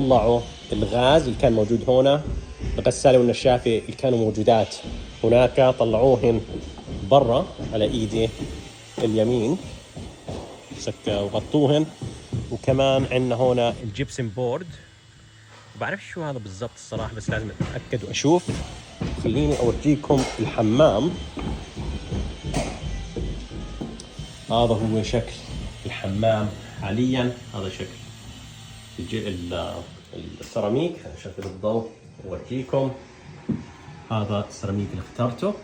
طلعوا الغاز اللي كان موجود هنا، الغسالة والنشافة اللي كانوا موجودات هناك طلعوهن برا على ايدي اليمين وغطوهن. وكمان عندنا هنا الجبسن بورد، بعرف شو هذا بالضبط الصراحة، بس لازم اتأكد واشوف. خليني اورجيكم الحمام. هذا هو شكل الحمام حاليا، هذا شكل السيراميك. شكل الضوء اورجيكم، هذا السيراميك اللي اخترته.